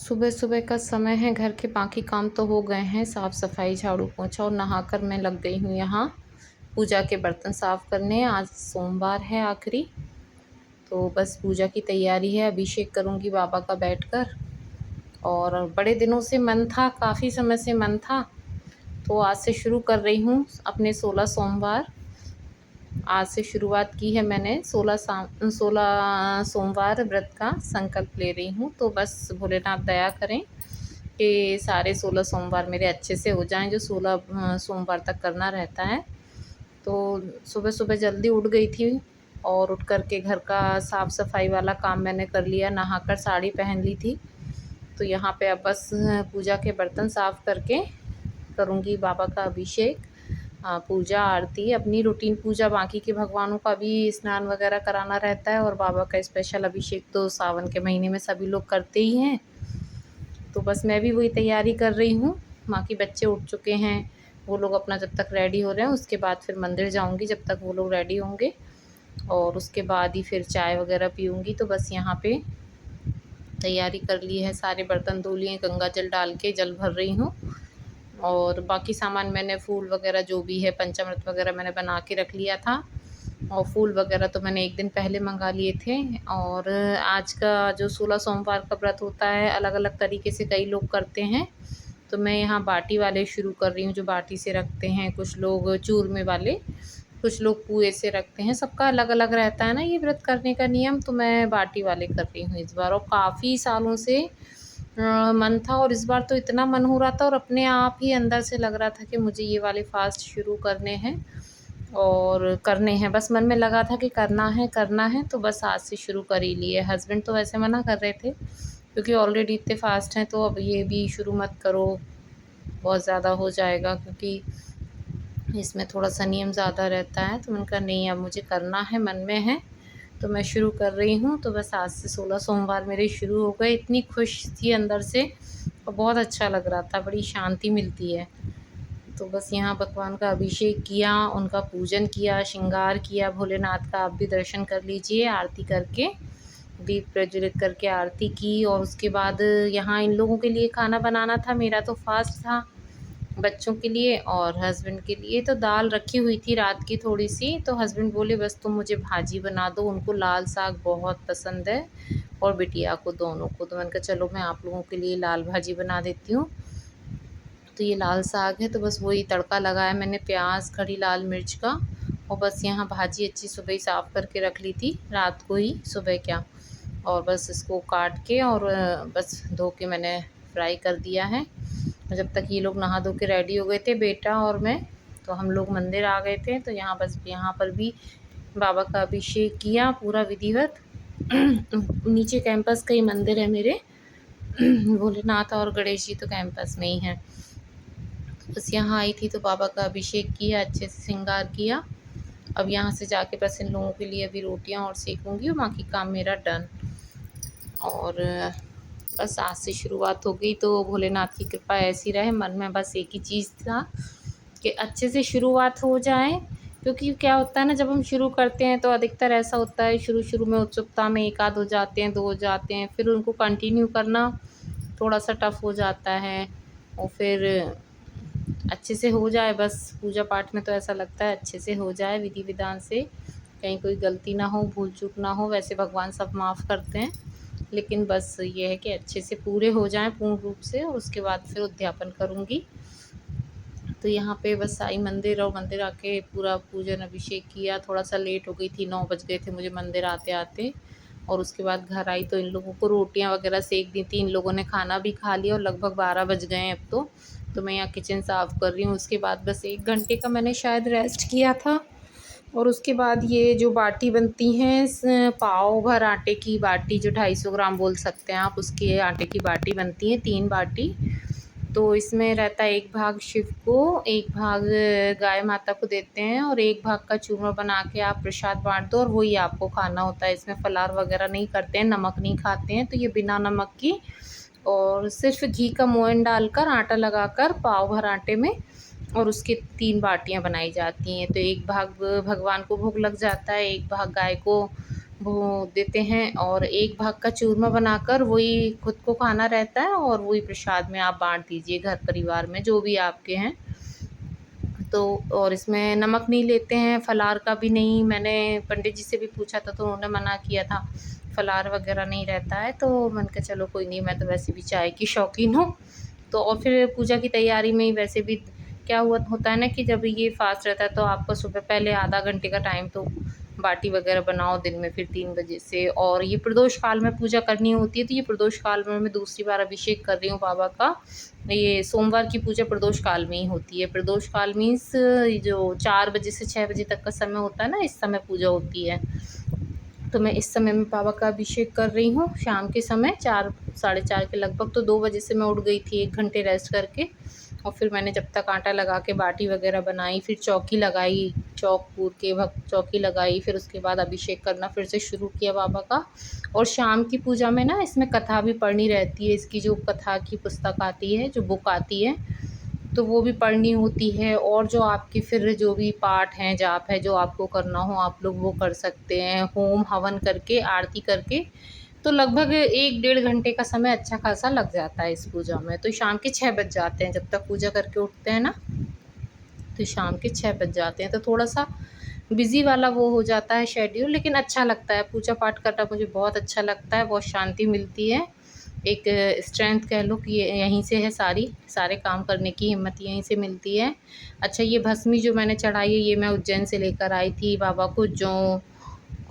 सुबह सुबह का समय है, घर के बाकी काम तो हो गए हैं, साफ़ सफाई झाड़ू पोंछा और नहाकर मैं लग गई हूँ यहाँ पूजा के बर्तन साफ़ करने। आज सोमवार है आखिरी, तो बस पूजा की तैयारी है। अभिषेक करूँगी बाबा का बैठकर। और बड़े दिनों से मन था, काफ़ी समय से मन था, तो आज से शुरू कर रही हूँ अपने 16 सोमवार। आज से शुरुआत की है मैंने। 16 सोमवार व्रत का संकल्प ले रही हूँ। तो बस भोलेनाथ दया करें कि सारे 16 सोमवार मेरे अच्छे से हो जाएँ, जो 16 सोमवार तक करना रहता है। तो सुबह सुबह जल्दी उठ गई थी और उठ कर के घर का साफ़ सफाई वाला काम मैंने कर लिया। नहाकर साड़ी पहन ली थी। तो यहाँ पे अब बस पूजा के बर्तन साफ़ करके करूँगी बाबा का अभिषेक। पूजा आरती अपनी रूटीन पूजा, बाकी के भगवानों का भी स्नान वगैरह कराना रहता है, और बाबा का स्पेशल अभिषेक तो सावन के महीने में सभी लोग करते ही हैं। तो बस मैं भी वही तैयारी कर रही हूँ। बाकी बच्चे उठ चुके हैं, वो लोग अपना जब तक रेडी हो रहे हैं, उसके बाद फिर मंदिर जाऊँगी जब तक वो लोग रेडी होंगे, और उसके बाद ही फिर चाय वगैरह पीऊँगी। तो बस यहाँ पे तैयारी कर ली है, सारे बर्तन धो लिए, गंगा जल डाल के जल भर रही हूँ। और बाकी सामान मैंने फूल वगैरह जो भी है, पंचामृत वगैरह मैंने बना के रख लिया था, और फूल वगैरह तो मैंने एक दिन पहले मंगा लिए थे। और आज का जो 16 सोमवार का व्रत होता है, अलग अलग तरीके से कई लोग करते हैं। तो मैं यहाँ बाटी वाले शुरू कर रही हूँ, जो बाटी से रखते हैं, कुछ लोग चूरमे वाले, कुछ लोग पुए से रखते हैं। सबका अलग अलग रहता है ना ये व्रत करने का नियम। तो मैं बाटी वाले कर रही हूँ इस बार, और काफ़ी सालों से मन था, और इस बार तो इतना मन हो रहा था और अपने आप ही अंदर से लग रहा था कि मुझे ये वाले फ़ास्ट शुरू करने हैं और करने हैं। बस मन में लगा था कि करना है, तो बस आज से शुरू कर ही लिए। हस्बैंड तो वैसे मना कर रहे थे, क्योंकि ऑलरेडी इतने फ़ास्ट हैं, तो अब ये भी शुरू मत करो, बहुत ज़्यादा हो जाएगा, क्योंकि इसमें थोड़ा-सा नियम ज़्यादा रहता है। तो मैंने कहा नहीं, अब मुझे करना है, मन में है, तो मैं शुरू कर रही हूँ। तो बस आज से 16 सोमवार मेरे शुरू हो गए। इतनी खुश थी अंदर से, और बहुत अच्छा लग रहा था, बड़ी शांति मिलती है। तो बस यहाँ भगवान का अभिषेक किया, उनका पूजन किया, श्रृंगार किया भोलेनाथ का। आप भी दर्शन कर लीजिए, आरती करके, दीप प्रज्वलित करके आरती की। और उसके बाद यहाँ इन लोगों के लिए खाना बनाना था, मेरा तो फास्ट था, बच्चों के लिए और हस्बैंड के लिए। तो दाल रखी हुई थी रात की थोड़ी सी, तो हस्बैंड बोले बस तुम मुझे भाजी बना दो, उनको लाल साग बहुत पसंद है, और बिटिया को, दोनों को। तो मैंने कहा चलो मैं आप लोगों के लिए लाल भाजी बना देती हूँ। तो ये लाल साग है, तो बस वही तड़का लगाया मैंने, प्याज, खड़ी लाल मिर्च का। और बस यहाँ भाजी अच्छी सुबह ही साफ़ करके रख ली थी, रात को ही, सुबह क्या। और बस इसको काट के और बस धो के मैंने फ्राई कर दिया है। जब तक ये लोग नहा धो के रेडी हो गए थे, बेटा और मैं, तो हम लोग मंदिर आ गए थे। तो यहाँ बस यहाँ पर भी बाबा का अभिषेक किया पूरा विधिवत। नीचे कैंपस का ही मंदिर है मेरे। भोलेनाथ और गणेश जी तो कैंपस में ही हैं। बस यहाँ आई थी तो बाबा का अभिषेक किया, अच्छे से श्रृंगार किया। अब यहाँ से जाके बस इन लोगों के लिए अभी रोटियाँ और सेकूँगी, और बाकी काम मेरा डन। और बस आज से शुरुआत हो गई, तो भोलेनाथ की कृपा ऐसी रहे। मन में बस एक ही चीज़ था कि अच्छे से शुरुआत हो जाए, क्योंकि क्या होता है ना, जब हम शुरू करते हैं तो अधिकतर ऐसा होता है, शुरू में उत्सुकता में 1 आध हो जाते हैं, 2 हो जाते हैं, फिर उनको कंटिन्यू करना थोड़ा-सा टफ़ हो जाता है। और फिर अच्छे से हो जाए, बस पूजा पाठ में तो ऐसा लगता है अच्छे से हो जाए, विधि विधान से, कहीं कोई गलती ना हो, भूल चूक ना हो। वैसे भगवान सब माफ़ करते हैं, लेकिन बस ये है कि अच्छे से पूरे हो जाएँ पूर्ण रूप से, और उसके बाद फिर उद्यापन करूँगी। तो यहाँ पे बस आई मंदिर, और मंदिर आके पूरा पूजन अभिषेक किया। थोड़ा-सा लेट हो गई थी, 9 बज गए थे मुझे मंदिर आते-आते। और उसके बाद घर आई तो इन लोगों को रोटियाँ वगैरह सेक दी थी। इन लोगों ने खाना भी खा लिया, और लगभग 12 बज गए हैं अब तो। तो मैं यहाँ किचन साफ़ कर रही हूँ। उसके बाद बस 1 घंटे का मैंने शायद रेस्ट किया था। और उसके बाद ये जो बाटी बनती हैं, पाव भर आटे की बाटी, जो 250 ग्राम बोल सकते हैं आप, उसके आटे की बाटी बनती है, 3 बाटी। तो इसमें रहता है 1 भाग शिव को, 1 भाग गाय माता को देते हैं, और 1 भाग का चूरमा बना के आप प्रसाद बाँट दो, और वही आपको खाना होता है। इसमें फलार वगैरह नहीं करते हैं, नमक नहीं खाते हैं। तो ये बिना नमक की, और सिर्फ़ घी का मोयन डालकर, आटा लगाकर पाव भर आटे में, और उसकी 3 बाटियाँ बनाई जाती हैं। तो 1 भाग भगवान को भोग लग जाता है, 1 भाग गाय को वो देते हैं, और एक भाग का चूरमा बनाकर वही खुद को खाना रहता है और वही प्रसाद में आप बाँट दीजिए घर परिवार में जो भी आपके हैं। तो और इसमें नमक नहीं लेते हैं, फलाहार का भी नहीं। मैंने पंडित जी से भी पूछा था तो उन्होंने मना किया था, फलाहार वगैरह नहीं रहता है। तो मैंने कहा चलो कोई नहीं, मैं तो वैसे भी चाय की शौकीन हूँ। तो और फिर पूजा की तैयारी में ही वैसे भी क्या हुआ होता है ना कि जब ये फास्ट रहता है तो आपका सुबह पहले आधा घंटे का टाइम तो बाटी वगैरह बनाओ दिन में, फिर 3 बजे से। और ये प्रदोष काल में पूजा करनी होती है, तो ये प्रदोष काल में मैं दूसरी बार अभिषेक कर रही हूँ बाबा का। ये सोमवार की पूजा प्रदोष काल में ही होती है। प्रदोष काल मीन्स जो 4 बजे से 6 बजे तक का समय होता है ना, इस समय पूजा होती है। तो मैं इस समय में बाबा का अभिषेक कर रही हूँ शाम के समय 4 साढ़े 4 के लगभग। तो 2 बजे से मैं उठ गई थी 1 घंटे रेस्ट करके, और फिर मैंने जब तक आटा लगा के बाटी वगैरह बनाई, फिर चौकी लगाई, चौक पूर के चौकी लगाई, फिर उसके बाद अभिषेक करना फिर से शुरू किया बाबा का। और शाम की पूजा में ना इसमें कथा भी पढ़नी रहती है। इसकी जो कथा की पुस्तक आती है, जो बुक आती है, तो वो भी पढ़नी होती है। और जो आपके फिर जो भी पाठ हैं, जाप है, जो आपको करना हो आप लोग वो कर सकते हैं, होम हवन करके, आरती करके। तो लगभग 1 डेढ़ घंटे का समय अच्छा खासा लग जाता है इस पूजा में। तो शाम के 6 बज जाते हैं जब तक पूजा करके उठते हैं ना, तो शाम के 6 बज जाते हैं। तो थोड़ा-सा बिज़ी वाला वो हो जाता है शेड्यूल, लेकिन अच्छा लगता है पूजा पाठ करना, मुझे बहुत अच्छा लगता है, बहुत शांति मिलती है। एक स्ट्रेंथ कह लो कि ये यहीं से है, सारे काम करने की हिम्मत यहीं से मिलती है। अच्छा, ये भस्मी जो मैंने चढ़ाई है ये मैं उज्जैन से लेकर आई थी बाबा को। जौ,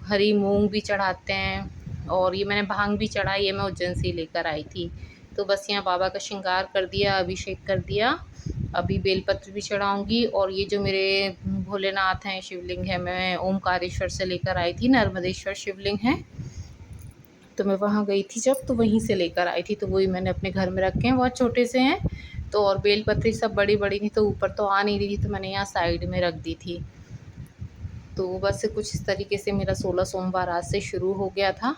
हरी मूँग भी चढ़ाते हैं, और ये मैंने भांग भी चढ़ाई, ये मैं उज्जैन से ही लेकर आई थी। तो बस यहाँ बाबा का श्रृंगार कर दिया, अभिषेक कर दिया। अभी बेलपत्र भी चढ़ाऊँगी, और ये जो मेरे भोलेनाथ हैं, शिवलिंग है, मैं ओमकारेश्वर से लेकर आई थी, नर्मदेश्वर शिवलिंग है। तो मैं वहाँ गई थी जब, तो वहीं से लेकर आई थी, तो वही मैंने अपने घर में रखे हैं, बहुत छोटे से हैं। तो और बेलपत्री सब बड़ी-बड़ी थी, तो ऊपर तो आ नहीं रही थी, तो मैंने यहाँ साइड में रख दी थी। तो बस कुछ इस तरीके से मेरा 16 सोमवार आज से शुरू हो गया था।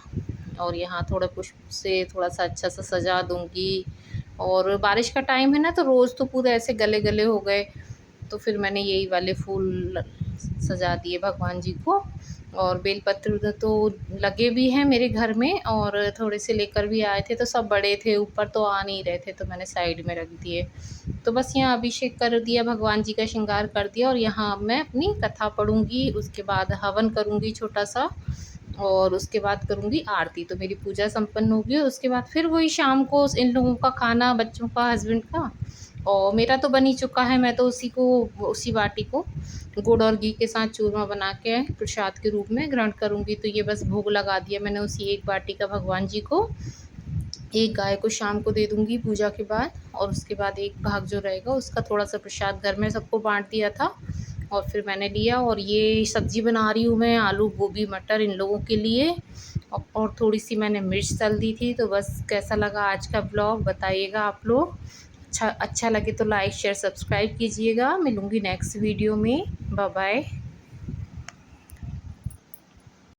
और यहाँ थोड़ा पुष्प से थोड़ा-सा अच्छा सा सजा दूँगी। और बारिश का टाइम है ना, तो रोज़ तो पूरे ऐसे गले-गले हो गए, तो फिर मैंने यही वाले फूल सजा दिए भगवान जी को। और बेलपत्र तो लगे भी हैं मेरे घर में, और थोड़े से लेकर भी आए थे, तो सब बड़े थे, ऊपर तो आ नहीं रहे थे, तो मैंने साइड में रख दिए। तो बस यहाँ अभिषेक कर दिया, भगवान जी का श्रृंगार कर दिया, और यहाँ अब मैं अपनी कथा पढ़ूँगी, उसके बाद हवन करूँगी छोटा-सा, और उसके बाद करूँगी आरती। तो मेरी पूजा संपन्न होगी, और उसके बाद फिर वही शाम को इन लोगों का खाना, बच्चों का, हस्बैंड का। और मेरा तो बन ही चुका है, मैं तो उसी बाटी को गुड़ और घी के साथ चूरमा बना के प्रसाद के रूप में ग्रहण करूँगी। तो ये बस भोग लगा दिया मैंने उसी एक बाटी का भगवान जी को। एक गाय को शाम को दे दूँगी पूजा के बाद, और उसके बाद एक भाग जो रहेगा उसका थोड़ा-सा प्रसाद घर में सबको बाँट दिया था। और फिर मैंने लिया, और ये सब्ज़ी बना रही हूँ मैं आलू, गोभी, मटर इन लोगों के लिए। और थोड़ी-सी मैंने मिर्च तल दी थी। तो बस कैसा लगा आज का व्लॉग बताइएगा आप लोग। अच्छा अच्छा लगे तो लाइक, शेयर, सब्सक्राइब कीजिएगा। मिलूँगी नेक्स्ट वीडियो में। Bye bye.